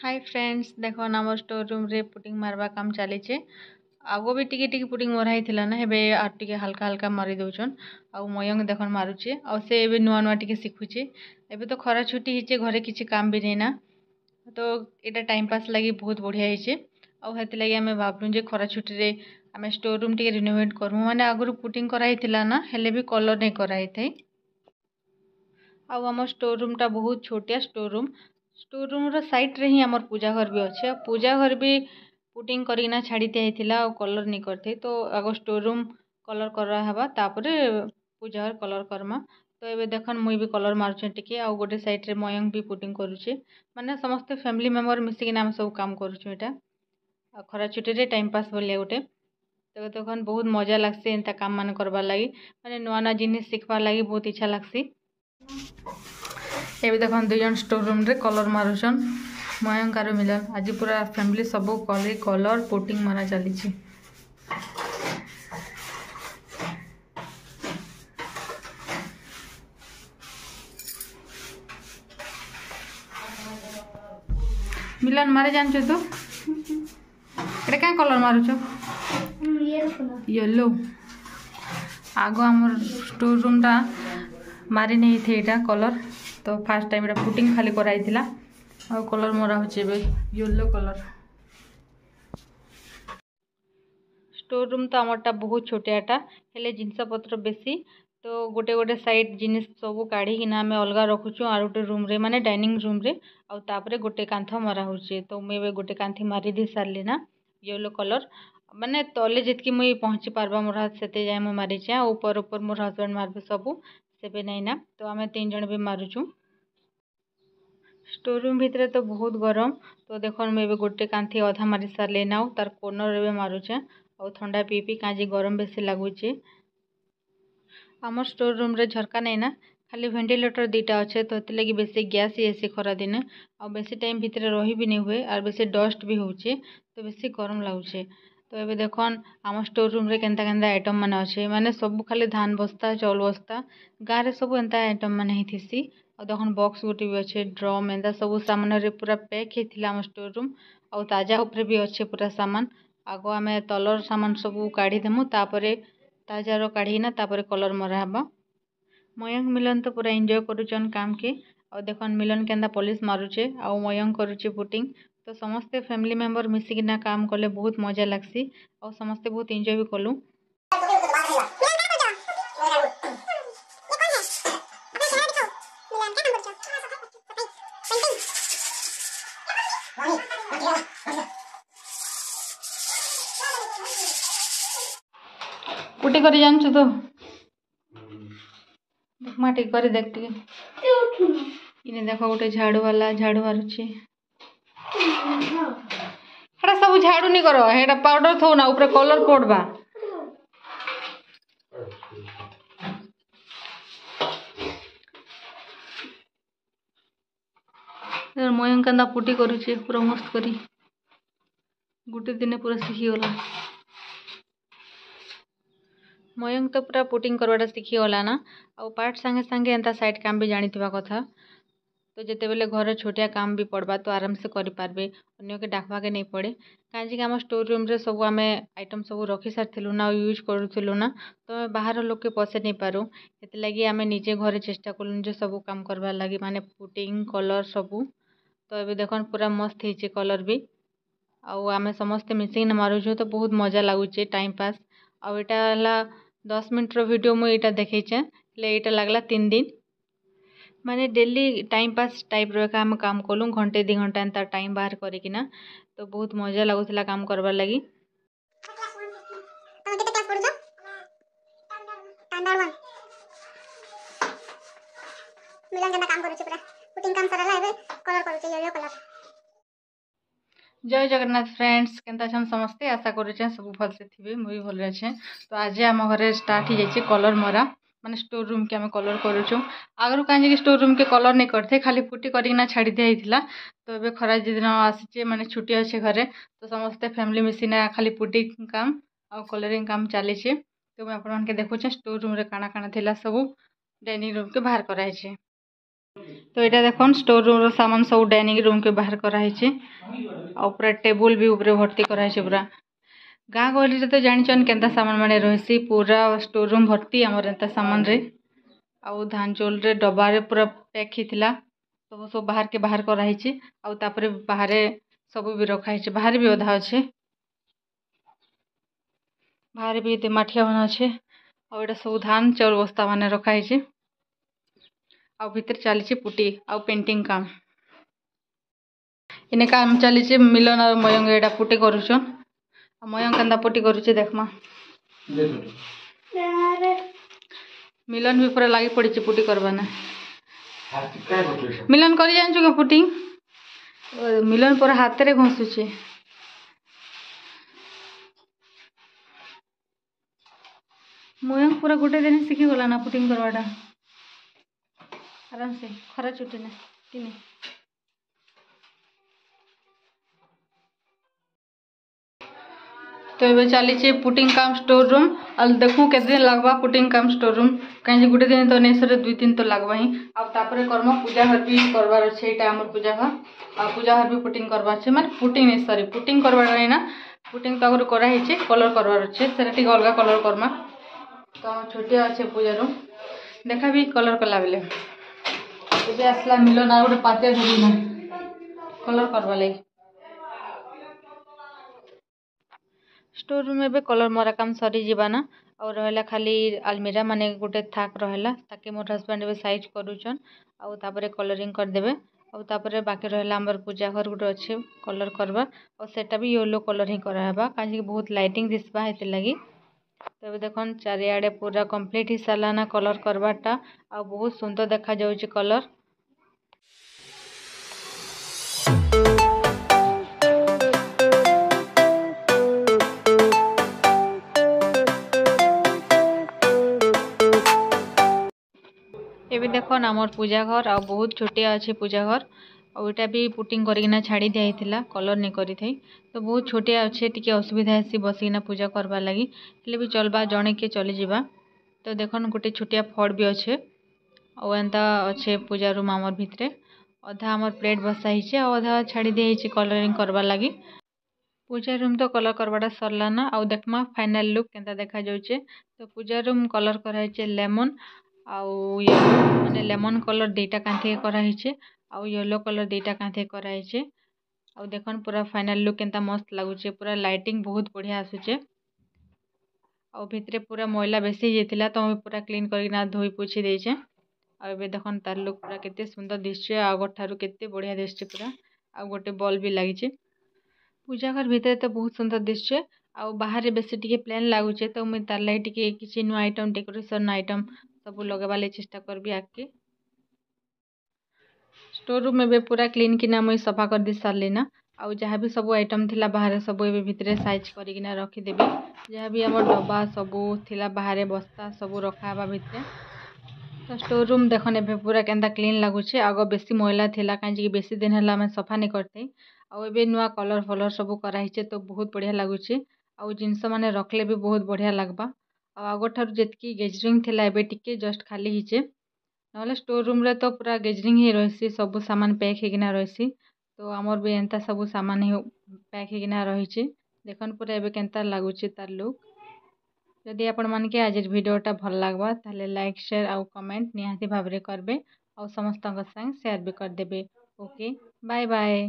Hi friends देखो आम store room रे पुटिंग मारवा काम चलीचे आगो भी टिके टिके पुटिंग मरा ही ना हेबे आ टिके हल्का हल्का मारी दौन आउ मयंक देखन मारुचे आ से एबे नुआ नुआ टिके शिखुचे एबे तो खरा छुट्टी हिचे घरे किछि काम भी नहीं ना तो एटा टाइम पास लगी बहुत बढ़िया हिचे आउ हेति लगी हमें भाबलु जे खरा छुट्टी रे हमें स्टोर रूम टिके रिनोवेट करमु माने आगरु पुटिंग करा हिथिला ना हेले भी कलर नहीं करा हिथै आम स्टोर रूम टा बहुत छोटिया स्टोर रूम रो साइड रे ही आमर पूजा घर भी अच्छे पूजा घर भी पुटिंग करना छाड़ी दिया कलर नहीं करते तो आग स्टोर रूम कलर करावा तापर पूजा घर कलर करमा तो ये देखन मुई भी कलर मारुचे टिके आ गोटे साइड रे मयंक भी पुटिंग करुचे माने समस्त फैमिली मेंबर मिसिक आम सब काम करुछु एटा खरा छुट्टी रे टाइम पास बोलिया गोटे तो देखन बहुत मजा लागसी एंता काम मान करबार लगी माने नुआ नुआ जिनिस शिखबार लगी बहुत इच्छा लागसी ये देखो दुजन स्टोर रूम रे कलर मारुछन मयंक आरो मिलन आज पूरा फैमिली सब कलर पुटिंग मारा चली मिलन मारे जानछ तो एटा क्या कलर मारुछ येलो आगो आमर स्टोर रूम टा मारी नहीं थे एटा कलर तो फास्ट टाइम एटा पुटिंग खाली कराइथिला आ कलर मरा होचे बे येलो कलर स्टोर रूम तो आमरटा बहुत छोटियाटा हेले जिनस पत्र बेसी तो गोटे गोटे साइड जिनिस सब काढ़ी किना आमे अलगा रखुछु आर गोटे रूम रे माने डाइनिंग रूम रे आ तापरे गोटे कांथ मरा होचे तो मुई गोटे कांथी मारी दी सारली ना येलो कलर माने तले जितकी मुई पहुँची पारबा मोर हाथ सेते जाए मुई मारिचे ऊपर ऊपर मोर हस्बैंड मारबे सबू सेबे नहीं ना तो आमे 3 जन भी मारुछु स्टोर रूम भितरे तो बहुत गरम तो देखो मुझे गोटे कांथी अधा मारी सारे ना तार कोनर रे मारुचे और ठंडा पी पी काजी गरम बेसी लगुचे आम स्टोर रूम रे झरका नहीं ना खाली वेंटिलेटर दीटा अच्छे तो ये लगी बेसी गैस ही ऐसी खरा दिन आ बेसी टाइम भितर रही भी नहीं हुए और बेसी डस्ट भी होचे तो बेसी गरम लगुचे तो ये देखन आम स्टोर रूम रे केंता केंता आइटम माने अच्छे माने सब खाली धान बस्ता चाउल बस्ता गाँव सब एंता आइटम माने ही थीसी और देखन बॉक्स गोटे भी अच्छे ड्रम एंता सब सामान रे पूरा पैक होता आम स्टोर रूम और ताजा उपरे भी अच्छे पूरा सामान आगो आम तलर सामान सब काढ़ी देमु तापरे ताजार काढ़ीना तापरे कलर मरा हबा मयंक मिलन तो पूरा एंजॉय करुचन काम के और देखन मिलन केंदा पुलिस मारुचे आ मयंक करुचे पुटिंग तो समस्ते फैमिली मेंबर मिसिकिना काम कले बहुत मजा लागसी और समस्ते बहुत एंजॉय भी कलु पुटी करी जानछु तो देख माटी करी देख टिके इने देखो गोटे झाड़ू वाला झाड़ू मारुची हेटा सब झाड़ू नहीं करो हेटा पाउडर थो ना ऊपर कलर पड़बा मयंक कंदा पुटी करुचे पूरा मस्त करी गोटे दिन पूरा शिखी गला मयंक तो पूरा पुटिंग करवाटा शिखी गला ना आ पार्ट संगे संगे एंता साइड काम भी जानी थिबा कथा तो जिते बेले घर छोटिया काम भी पड़बा तो आराम से करि पारबे अन्य के डाकवा के नहीं पड़े काजी आम स्टोर रूम रे सब आम आइटम सब रखी सारिलु ना यूज करूँ ना तो बाहर लोक के पसे नहीं पारू से लगी आम निजे घरे चेष्टा कलु जे सब काम करबार लगी माने पुटिंग कलर सबू तो ये देखन पूरा मस्त होइचे कलर भी आउ आम समस्ते मिसिक मारुछु तो बहुत मजा लगुचे टाइम पास आउ एटा 10 मिनट रो वीडियो मुझे यहाँ देखचे ये लगला 3 दिन माने डेली टाइम पास टाइप रो हम काम कलु घंटे 2 घंटा एंता टाइम बाहर करिकिना तो बहुत मजा लगुला काम करबार लगी जय जगन्नाथ फ्रेंड्स केनता छन समस्ते आशा करूचे सब भल से थिबे मुई भल अच्छे तो आज आम घरे स्टार्ट हो जाइए कलर मरा माने स्टोर रूम के आम कलर करूँ आगु कहीं स्टोर रूम के कलर नहीं करते खाली पुटी करना छाड़ी दिया तो ये खरा दिन आसीचे माने छुट्टी अच्छे घरे तो समस्ते फैमिली मिसिना खाली पुटी काम आ कलरिंग काम चली तो मुझे आपके देखुचे स्टोर रूम रे काना काना थिला सब डाइनिंग रूम के बाहर कराइछे। तो यहाँ देखो स्टोर रूम रो सामान सब डाइनिंग रूम के बाहर कराई आ पूरा टेबुल भी ऊपर भर्ती कराई पूरा गाँ गहली तो जानछन केनता सामान माने रही पूरा स्टोर रूम भर्ती आमर एंता सामान रे आउ धान चोल रे डब्बा रे पूरा पैक हिथिला सब सब बाहर के बाहर कराई आउ तापरे बाहर सब भी रखाई बाहर भी अधा अच्छे बाहर भी ये माठिया बना अच्छे और यहाँ सब धान चाउल बस्ता मान रखाई आ भितर चली पुटी आ पेंटिंग काम इने काम चली मिलन और मयंक एटा पुटी करुछन मयंक केंदा पुटी करुचे देखमा मिलन भी पूरा लगी पड़ी पुटी करवाना मिलन कर जानछु के पुटी मिलन पूरा हाथ रे घसुचे मयंक पूरा गोटे दिन शिखी गला ना पुटिंग करवाटा आराम से खरा छुटे ना तीन तो ये चली पुटिंग काम स्टोर रूम और देखूँ के दिन लगवा पुटिंग काम स्टोर रूम कहीं गोटे दिन तो नहीं सर 2 दिन तो लगवा ही आपर कर्म पूजा घर भी करवार अच्छे यहाँ आम पूजा घर आ पूजा घर भी पुटिंग करवार अच्छे माने पुटिंग नहीं सॉरी पुटिंग करवार नहीं ना पुटिंग तो आगे कराई कलर करवार अच्छे से अलग कलर करमा तो छोटिया अच्छे पूजा रूम देखा भी कलर कला बेले ये आसला मिलन आ गोटे पातिया धरना कलर करवा लगी स्टोर रूम में कलर मरा काम सरी जीवाना और रहा खाली आलमीरा माने गोटे थाक रहा ताकि मोर हस्बैंड भी साइज करुचन आउ तापरे कलरिंग करदेवे आउ तापरे बाकी रहा आमर पूजा घर गोटे अच्छे कलर करवा और सेटा भी येलो कलर ही कराबा कहीं बहुत लाइटिंग दिसबा हेते लगी तो देखन चारिआडे पूरा कंप्लीट ही साराना कलर करवाटा आ बहुत सुंदर देखा जाउची कलर एबे देखन आमर पूजा घर आ बहुत छोटिया अच्छे पूजा घर और यहाँ भी पुटिंग करना छाड़ी दिया कलर नहीं करी थी तो बहुत छोटिया अच्छे टी असुविधा है बसिना पूजा करवा लगी हेले भी चलबा जड़े के चली जावा तो देखन गोटे छोटिया फड़ भी अच्छे और एंता अच्छे पूजा रूम आमर भितरे अधा आमर प्लेट बसाई अधा छाड़ी दिया कलरिंग करवा लगी पूजा रूम तो कलर करवाटा सरला ना आउ देखमा फाइनल लुक केंता देखा जाउचे तो पूजा रूम कलर कराई लेमन आउ येलो माने लेमन कलर दुईटा कांथी कराई आउ येलो कलर दुईटा कांथी कराई आउ देखन पूरा फाइनल लुक केंता मस्त लगुचे पूरा लाइटिंग बहुत बढ़िया आसुचे आउ भितरे पूरा मैला बेसी जेतिला तो पूरा क्लीन करना धोई पोछी देछे आ एबे देखन तार लुक पूरा केते सुंदर दिसचे आगो ठारू केते बढ़िया दिसचे पूरा आ गोटे बल्ब भी लागिचे पूजा घर भितर तो बहुत सुंदर दिसचे आ बाहर बेसी टिके प्लेन लगुचे तो मुझे तार लगी टिके किछि नुआ आइटम डेकोरेशन आइटम सब लगेबा ले चेष्टा करबी आके स्टोर रूम में पूरा क्लीन किना मुझे सफा कर दी सारे ना आउ जहाँ भी सब आइटम थिला बाहर सब ए भितर साइज करकिना रखीदेवी जहाँ भी आम डब्बा सबू थिला बाहर बस्ता सब रखा भितर तो स्टोर रूम देखने ए पूरा केंता क्लीन लगुचे आग बेसी मैला थिला कहीं बेसी दिन है आम सफा नहीं करते आउ ए नुआ कलर फलर सब कराइचे तो बहुत बढ़िया लगुचे आउ जिनस मैंने रखले भी बहुत बढ़िया लगबा आग ठार जी गेजरिंग थिला एबे टिके जस्ट खाली हिचे ना स्टोर रूम रे तो पूरा गेजरिंग ही रही सब सामान पैक होना रही तो आमर भी एंता सब सामान ही पैक होना रही देखन पूरा एबे केंता लगुचे तार लुक जदि आपण मन के आज वीडियोटा भल लगवा ताले लाइक शेयर आउ कमेंट निहाती भाव रे करबे आउ समस्त संग शेयर भी करदेबे ओके बाय बाय।